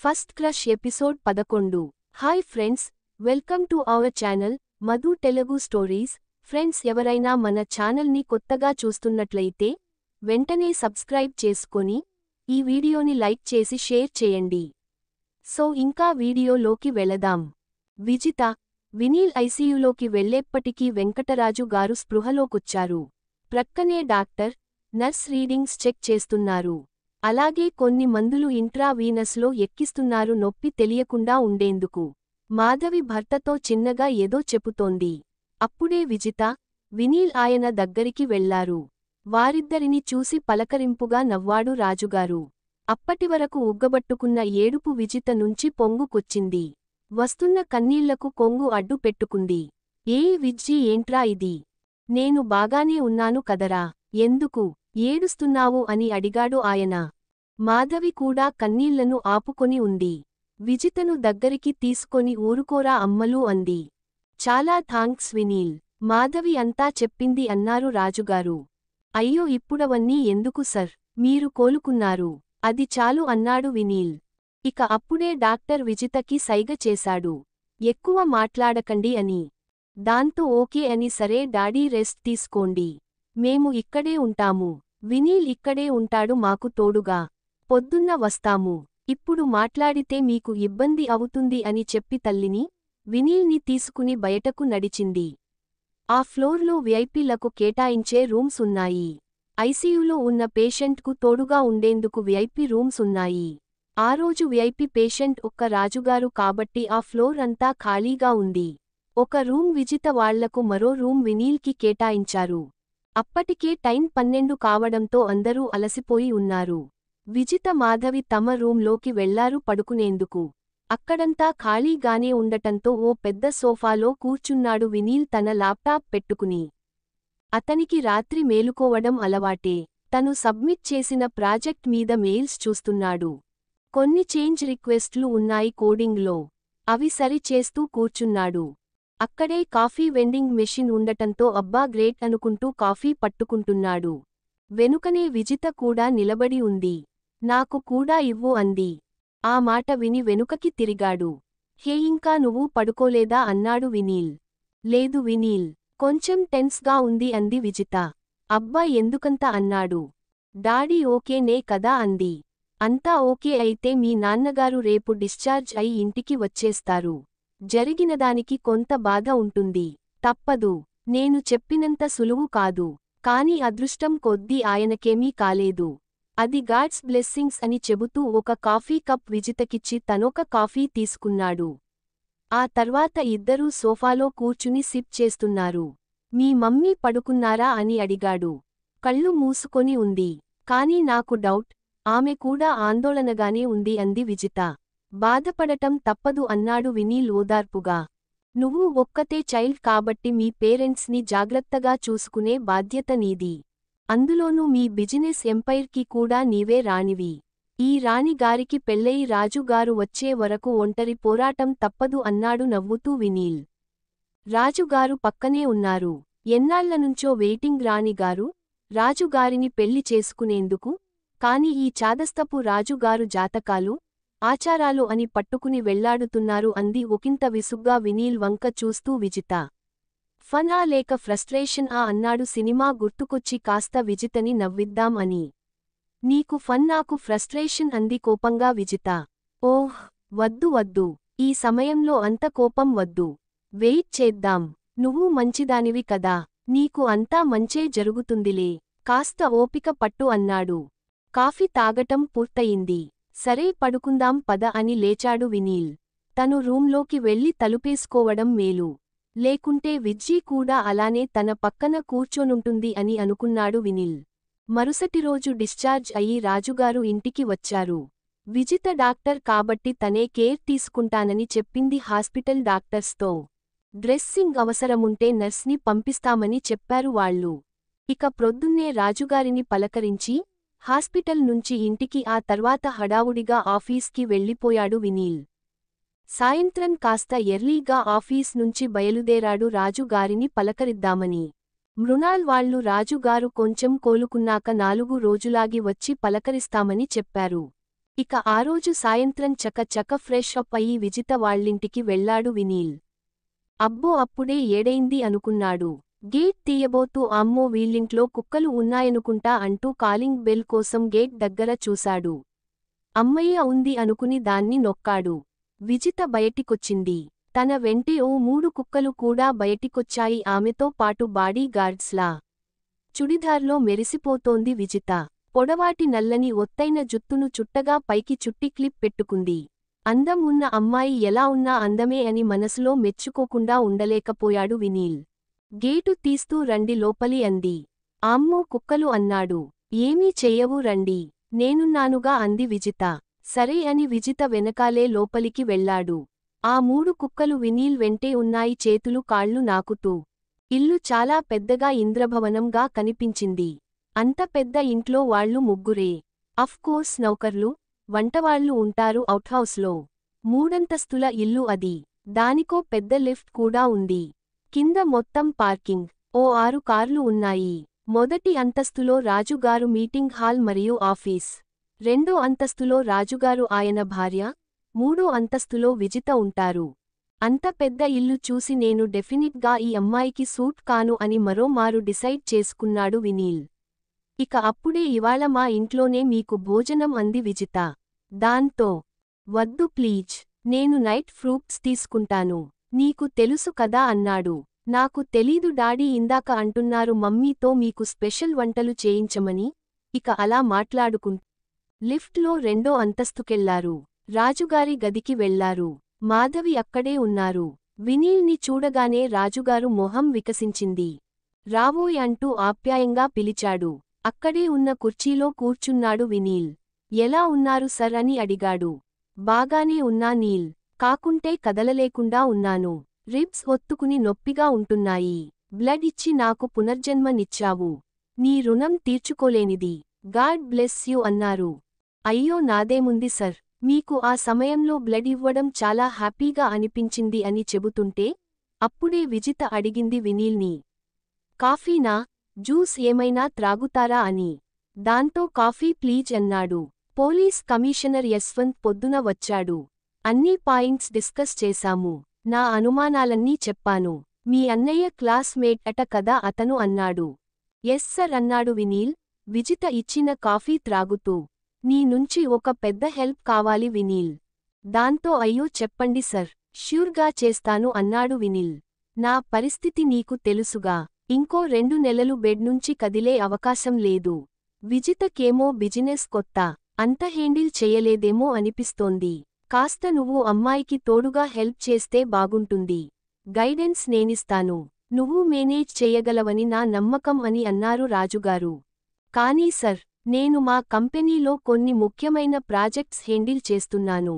First crush episode 11. Hi friends, welcome to our channel Madhu Telugu stories. Friends, ఎవరైనా మన ఛానల్ని కొత్తగా చూస్తున్నట్లయితే వెంటనే సబ్స్క్రైబ్ చేసుకొని ఈ వీడియోని లైక్ చేసి షేర్ చేయండి. సో ఇంకా వీడియోలోకి వెళదాం. విజిత, వినీల్ ఐసీయూలోకి వెళ్లేప్పటికీ వెంకటరాజు గారు స్పృహలోకొచ్చారు. ప్రక్కనే డాక్టర్, నర్స్ రీడింగ్స్ చెక్ చేస్తున్నారు. అలాగే కొన్ని మందులు ఇంట్రావీనస్లో ఎక్కిస్తున్నారు నొప్పి తెలియకుండా ఉండేందుకు. మాధవి భర్తతో చిన్నగా ఏదో చెపుతోంది. అప్పుడే విజిత, వినీల్ ఆయన దగ్గరికి వెళ్లారు. వారిద్దరిని చూసి పలకరింపుగా నవ్వాడు రాజుగారు. అప్పటివరకు ఉగ్గబట్టుకున్న ఏడుపు విజిత నుంచి పొంగుకొచ్చింది. వస్తున్న కన్నీళ్లకు కొంగు అడ్డు పెట్టుకుంది. విజ్జీ, ఏంట్రా ఇది? నేను బాగానే ఉన్నాను కదరా, ఎందుకు ఏడుస్తున్నావు అని అడిగాడు ఆయన. మాధవి కూడా కన్నీళ్లను ఆపుకొని ఉంది. విజితను దగ్గరికి తీసుకొని ఊరుకోరా అమ్మలూ అంది. చాలా థాంక్స్ వినీల్, మాధవి అంతా చెప్పింది అన్నారు రాజుగారు. అయ్యో, ఇప్పుడవన్నీ ఎందుకు సర్, మీరు కోలుకున్నారు, అది చాలు అన్నాడు వినీల్. ఇక అప్పుడే డాక్టర్ విజితకి సైగ చేశాడు, ఎక్కువ మాట్లాడకండి అని. దాంతో ఓకే అని. సరే డాడీ, రెస్ట్ తీసుకోండి, మేము ఇక్కడే ఉంటాము. వినీల్ ఇక్కడే ఉంటాడు మాకు తోడుగా. పొద్దున్న వస్తాము. ఇప్పుడు మాట్లాడితే మీకు ఇబ్బంది అవుతుంది అని చెప్పి తల్లిని, వినీల్ని తీసుకుని బయటకు నడిచింది. ఆ ఫ్లోర్లో విఐపీలకు కేటాయించే రూమ్స్ ఉన్నాయి. ఐసీయూలో ఉన్న పేషెంట్కు తోడుగా ఉండేందుకు విఐపీ రూమ్స్ ఉన్నాయి. ఆ రోజు విఐపీ పేషెంట్ ఒక్క రాజుగారు కాబట్టి ఆ ఫ్లోర్ అంతా ఖాళీగా ఉంది. ఒక రూమ్ విజిత వాళ్లకు, మరో రూమ్ వినీల్కి కేటాయించారు. అప్పటికే టైం 12 కావడంతో అందరూ అలసిపోయి ఉన్నారు. విజిత, మాధవి తమ రూంలోకి వెళ్లారు పడుకునేందుకు. అక్కడంతా ఖాళీగానే ఉండటంతో ఓ పెద్ద సోఫాలో కూర్చున్నాడు వినీల్ తన ల్యాప్టాప్ పెట్టుకుని. అతనికి రాత్రి మేలుకోవడం అలవాటే. తను సబ్మిట్ చేసిన ప్రాజెక్ట్ మీద మెయిల్స్ చూస్తున్నాడు. కొన్ని చేంజ్ రిక్వెస్ట్లు ఉన్నాయి కోడింగ్లో, అవి సరి చేస్తూ కూర్చున్నాడు. అక్కడే కాఫీ వెండింగ్ మెషిన్ ఉండటంతో అబ్బా గ్రేట్ అనుకుంటూ కాఫీ పట్టుకుంటున్నాడు. వెనుకనే విజిత కూడా నిలబడి ఉంది. నాకు కూడా ఇవ్వు అంది. ఆ మాట విని వెనుకకి తిరిగాడు. హే, ఇంకా నువ్వు పడుకోలేదా అన్నాడు వినీల్. లేదు వినీల్, కొంచెం టెన్స్గా ఉంది అంది విజిత. అబ్బా ఎందుకంత అన్నాడు. డాడీ ఓకేనే కదా అంది. అంతా ఓకే అయితే మీ నాన్నగారు రేపు డిశ్చార్జ్ అయి ఇంటికి వచ్చేస్తారు. జరిగినదానికి కొంత బాధ ఉంటుంది, తప్పదు. నేను చెప్పినంత సులువు కాదు, కాని అదృష్టం కొద్దీ ఆయనకేమీ కాలేదు. అది గాడ్స్ బ్లెస్సింగ్స్ అని చెబుతూ ఒక కాఫీ కప్ విజితకిచ్చి తనొక కాఫీ తీసుకున్నాడు. ఆ తర్వాత ఇద్దరూ సోఫాలో కూర్చుని సిప్ చేస్తున్నారు. మీ మమ్మీ పడుకున్నారా అని అడిగాడు. కళ్ళు మూసుకొని ఉంది. కానీ నాకు డౌట్, ఆమె కూడా ఆందోళనగానే ఉంది అంది విజిత. బాధపడటం తప్పదు అన్నాడు వినీల్ ఓదార్పుగా. నువ్వు ఒక్కతే చైల్డ్ కాబట్టి మీ పేరెంట్స్ని జాగ్రత్తగా చూసుకునే బాధ్యత నీది. అందులోనూ మీ బిజినెస్ ఎంపైర్కి కూడా నీవే రాణివి. ఈ రాణిగారికి పెళ్ళయి రాజుగారు వచ్చే వరకు ఒంటరి పోరాటం తప్పదు అన్నాడు నవ్వుతూ వినీల్. రాజుగారు పక్కనే ఉన్నారు. ఎన్నాళ్లనుంచో వెయిటింగ్ రాణిగారు, రాజుగారిని పెళ్లి చేసుకునేందుకు. కాని ఈ చాదస్తపు రాజుగారు జాతకాలు, ఆచారాలు అని పట్టుకుని వెళ్లాడుతున్నారు అంది ఒకంత విసుగ్గా వినీల్ వంక చూస్తూ విజిత. ఫనా లేక ఫ్రస్ట్రేషన్ అన్నాడు సినిమా గుర్తుకొచ్చి కాస్త విజితని నవ్విద్దాం అని. నీకు ఫన్, నాకు ఫ్రస్ట్రేషన్ అంది కోపంగా విజిత. ఓహ్, వద్దు వద్దు, ఈ సమయంలో అంత కోపం వద్దు. వెయిట్ చేద్దాం. నువ్వు మంచిదానివి కదా, నీకు అంతా మంచే జరుగుతుందిలే, కాస్త ఓపిక పట్టు అన్నాడు. కాఫీ తాగటం పూర్తయింది. సరే పడుకుందాం పద అని లేచాడు వినీల్. తను రూంలోకి వెళ్లి తలుపేసుకోవడం మేలు. లేకుంటే విజ్జీ కూడా అలానే తన పక్కన కూర్చోనుంటుంది అని అనుకున్నాడు వినీల్. మరుసటిరోజు డిశ్చార్జ్ అయి రాజుగారు ఇంటికి వచ్చారు. విజిత డాక్టర్ కాబట్టి తనే కేర్ తీసుకుంటానని చెప్పింది హాస్పిటల్ డాక్టర్స్తో. డ్రెస్సింగ్ అవసరముంటే నర్స్ని పంపిస్తామని చెప్పారు వాళ్లు. ఇక ప్రొద్దున్నే రాజుగారిని పలకరించి హాస్పిటల్ నుంచి ఇంటికి, ఆ తర్వాత హడావుడిగా ఆఫీస్కి వెళ్లిపోయాడు వినీల్. సాయంత్రం కాస్త ఎర్లీగా ఆఫీస్ నుంచి బయలుదేరాడు రాజుగారిని పలకరిద్దామని. మృణాల్ వాళ్లు రాజుగారు కొంచెం కోలుకున్నాక 4 రోజులాగి వచ్చి పలకరిస్తామని చెప్పారు. ఇక ఆ రోజు సాయంత్రం చక ఫ్రెష్ అప్ అయి విజిత వాళ్ళింటికి వెళ్లాడు వినీల్. అబ్బో అప్పుడే ఏడైంది అనుకున్నాడు. గేట్ తీయబోతూ అమ్మో వీళ్ళింట్లో కుక్కలు ఉన్నాయనుకుంటా అంటూ కాలింగ్ బెల్ కోసం గేట్ దగ్గర చూశాడు. అమ్మయ్య ఉంది అనుకుని దాన్ని నొక్కాడు. విజిత బయటికొచ్చింది. తన వెంటే ఓ 3 కుక్కలు కూడా బయటికొచ్చాయి. ఆమెతో పాటు బాడీ గార్డ్స్లా చుడిదార్లో మెరిసిపోతోంది విజిత. పొడవాటి నల్లని ఒత్తైన జుత్తును చుట్టగా పైకి చుట్టి క్లిప్ పెట్టుకుంది. అందం ఉన్న అమ్మాయి ఎలా ఉన్నా అందమే అని మనసులో మెచ్చుకోకుండా ఉండలేకపోయాడు వినీల్. గేటు తీస్తూ రండి లోపలి అంది. అమ్మో కుక్కలు అన్నాడు. ఏమీ చెయ్యవు రండి, నేనున్నానుగా అంది విజిత. సరే అని విజిత వెనకాలే లోపలికి వెళ్లాడు. ఆ 3 కుక్కలు వినీల్ వెంటే ఉన్నాయి చేతులు కాళ్ళు నాకుతూ. ఇల్లు చాలా పెద్దగా ఇంద్రభవనంగా కనిపించింది. అంత పెద్ద ఇంట్లో వాళ్ళు ముగ్గురే. అఫ్కోర్స్ నౌకర్లు, వంటవాళ్లు ఉంటారు అవుట్హౌస్లో. 3 అంతస్తుల ఇల్లు అది. దానికో పెద్ద లిఫ్ట్ కూడా ఉంది. కింద మొత్తం పార్కింగ్. ఓ 6 కార్లు ఉన్నాయి. మొదటి అంతస్తులో రాజుగారు మీటింగ్ హాల్ మరియు ఆఫీస్. 2వ అంతస్తులో రాజుగారు ఆయన భార్య, 3వ అంతస్తులో విజిత ఉంటారు. అంత పెద్ద ఇల్లు చూసి నేను డెఫినిట్గా ఈ అమ్మాయికి సూట్ కాను అని మరోమారు డిసైడ్ చేసుకున్నాడు వినీల్. ఇక అప్పుడే ఇవాళ మా ఇంట్లోనే మీకు భోజనం అంది విజిత. దాంతో వద్దు ప్లీజ్, నేను నైట్ ఫ్రూట్స్ తీసుకుంటాను. నీకు తెలుసు కదా అన్నాడు. నాకు తెలీదు డాడీ ఇందాక అంటున్నారు మమ్మీతో మీకు స్పెషల్ వంటలు చేయించమని. ఇక అలా మాట్లాడుకుంటూ లిఫ్ట్లో 2వ అంతస్తుకెళ్లారు. రాజుగారి గదికి వెళ్లారు. మాధవి అక్కడే ఉన్నారు. వినీల్ని చూడగానే రాజుగారు మొహం వికసించింది. రావోయ్ అంటూ ఆప్యాయంగా పిలిచాడు. అక్కడే ఉన్న కుర్చీలో కూర్చున్నాడు వినీల్. ఎలా ఉన్నారు సర్ అని అడిగాడు. బాగానే ఉన్నా నీల్, కాకుంటే కదలలేకుండా ఉన్నాను. రిబ్స్ ఒత్తుకుని నొప్పిగా ఉంటున్నాయి. బ్లడ్ ఇచ్చి నాకు పునర్జన్మనిచ్చావు. నీ రుణం తీర్చుకోలేనిది. గాడ్ బ్లెస్ యూ అన్నారు. అయ్యో నాదేముంది సర్, మీకు ఆ సమయంలో బ్లడ్ ఇవ్వడం చాలా హ్యాపీగా అనిపించింది అని చెబుతుంటే అప్పుడే విజిత అడిగింది వినీల్ని. కాఫీనా, జ్యూస్ ఏమైనా త్రాగుతారా అని. దాంతో కాఫీ ప్లీజ్ అన్నాడు. పోలీస్ కమిషనర్ యశ్వంత్ పొద్దున వచ్చాడు. అన్ని పాయింట్స్ డిస్కస్ చేశాము. నా అనుమానాలన్నీ చెప్పాను. మీ అన్నయ్య క్లాస్మేట్ అట కదా అతను అన్నాడు. ఎస్ సర్ అన్నాడు వినీల్, విజిత ఇచ్చిన కాఫీ త్రాగుతూ. నీ నుంచి ఒక పెద్ద హెల్ప్ కావాలి వినీల్. దాంతో అయ్యో చెప్పండి సర్, ష్యూర్గా చేస్తాను అన్నాడు వినీల్. నా పరిస్థితి నీకు తెలుసుగా. ఇంకో 2 నెలలు బెడ్ నుంచి కదిలే అవకాశం లేదు. విజితకేమో బిజినెస్ కొత్త, అంత హ్యాండిల్ చెయ్యలేదేమో అనిపిస్తోంది. కాస్త నువ్వు అమ్మాయికి తోడుగా హెల్ప్ చేస్తే బాగుంటుంది. గైడెన్స్ నేనిస్తాను. నువ్వు మేనేజ్ చెయ్యగలవని నా నమ్మకం అని అన్నారు రాజుగారు. కానీ సర్, నేను మా కంపెనీలో కొన్ని ముఖ్యమైన ప్రాజెక్ట్స్ హ్యాండిల్ చేస్తున్నాను.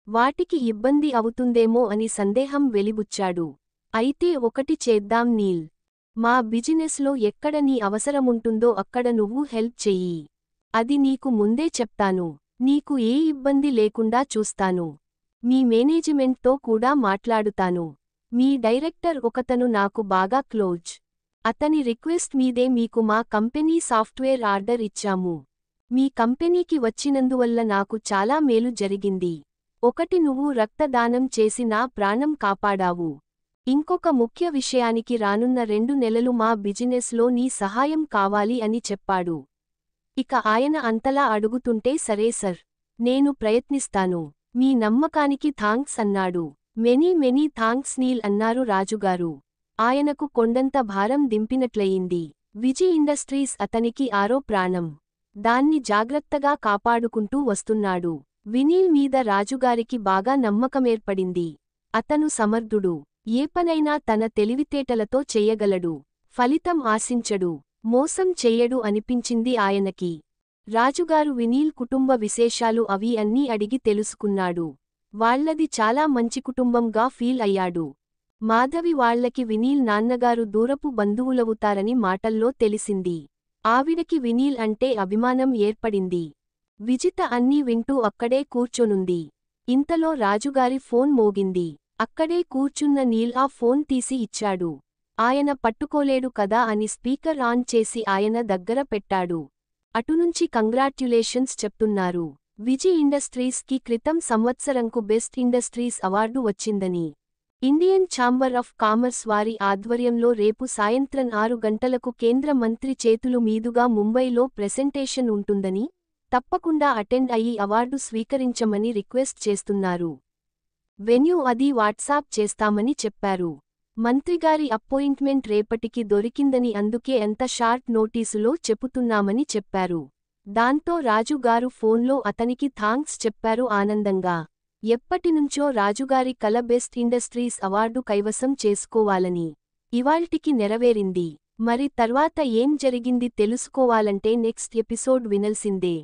వాటికి ఇబ్బంది అవుతుందేమో అని సందేహం వెలిబుచ్చాడు. అయితే ఒకటి చేద్దాం నీల్. మా బిజినెస్లో ఎక్కడ నీ అవసరముంటుందో అక్కడ నువ్వు హెల్ప్ చెయ్యి. అది నీకు ముందే చెప్తాను. నీకు ఏ ఇబ్బంది లేకుండా చూస్తాను. మీ మేనేజిమెంట్తో కూడా మాట్లాడుతాను. మీ డైరెక్టర్ ఒకతను నాకు బాగా క్లోజ్. అతని రిక్వెస్ట్ మీదే మీకు మా కంపెనీ సాఫ్ట్వేర్ ఆర్డర్ ఇచ్చాము. మీ కంపెనీకి వచ్చినందువల్ల నాకు చాలా మేలు జరిగింది. ఒకటి నువ్వు రక్తదానం చేసి నా ప్రాణం కాపాడావు. ఇంకొక ముఖ్య విషయానికి రానున్న 2 నెలలు మా బిజినెస్లో నీ సహాయం కావాలి అని చెప్పాడు. ఇక ఆయన అంతలా అడుగుతుంటే సరే సర్, నేను ప్రయత్నిస్తాను. మీ నమ్మకానికి థాంక్స్ అన్నాడు. మెనీ థాంక్స్ నీల్ అన్నారు రాజుగారు. ఆయనకు కొండంత భారం దింపినట్లయింది. విజి ఇండస్ట్రీస్ అతనికి ఆరో ప్రాణం. దాన్ని జాగ్రత్తగా కాపాడుకుంటూ వస్తున్నాడు. వినీల్ మీద రాజుగారికి బాగా నమ్మకమేర్పడింది. అతను సమర్థుడు. ఏ పనైనా తన తెలివితేటలతో చెయ్యగలడు. ఫలితం ఆశించడు, మోసం చెయ్యడు అనిపించింది ఆయనకి. రాజుగారు వినీల్ కుటుంబ విశేషాలు అవి అన్నీ అడిగి తెలుసుకున్నాడు. వాళ్లది చాలా మంచి కుటుంబంగా ఫీల్ అయ్యాడు. మాధవి వాళ్లకి వినీల్ నాన్నగారు దూరపు బంధువులవుతారని మాటల్లో తెలిసింది. ఆవిడకి వినీల్ అంటే అభిమానం ఏర్పడింది. విజిత అన్నీ వింటూ అక్కడే కూర్చొనుంది. ఇంతలో రాజుగారి ఫోన్ మోగింది. అక్కడే కూర్చున్న నీల్ ఆ ఫోన్ తీసి ఇచ్చాడు. ఆయన పట్టుకోలేడు కదా అని స్పీకర్ ఆన్ చేసి ఆయన దగ్గర పెట్టాడు. అటునుంచి కంగ్రాట్యులేషన్స్ చెప్తున్నారు. విజి ఇండస్ట్రీస్ కి క్రితం సంవత్సరంకు బెస్ట్ ఇండస్ట్రీస్ అవార్డు వచ్చిందని ఇండియన్ ఛాంబర్ ఆఫ్ కామర్స్ వారి ఆధ్వర్యంలో రేపు సాయంత్రం 6 గంటలకు కేంద్ర మంత్రి చేతులు మీదుగా ముంబైలో ప్రెసెంటేషన్ ఉంటుందని తప్పకుండా అటెండ్ అయ్యి అవార్డు స్వీకరించమని రిక్వెస్ట్ చేస్తున్నారు. వెన్యూ అది వాట్సాప్ చేస్తామని చెప్పారు. మంత్రిగారి అప్పాయింట్మెంట్ రేపటికి దొరికిందని అందుకే ఎంత షార్ట్ నోటీసులో చెపుతున్నామని చెప్పారు. దాంతో రాజుగారు ఫోన్లో అతనికి థాంక్స్ చెప్పారు ఆనందంగా. ఎప్పటినుంచో రాజుగారి కల బెస్ట్ ఇండస్ట్రీస్ అవార్డు కైవసం చేసుకోవాలని. ఇవాల్టికి నెరవేరింది. మరి తర్వాత ఏం జరిగింది తెలుసుకోవాలంటే నెక్స్ట్ ఎపిసోడ్ వినాల్సిందే.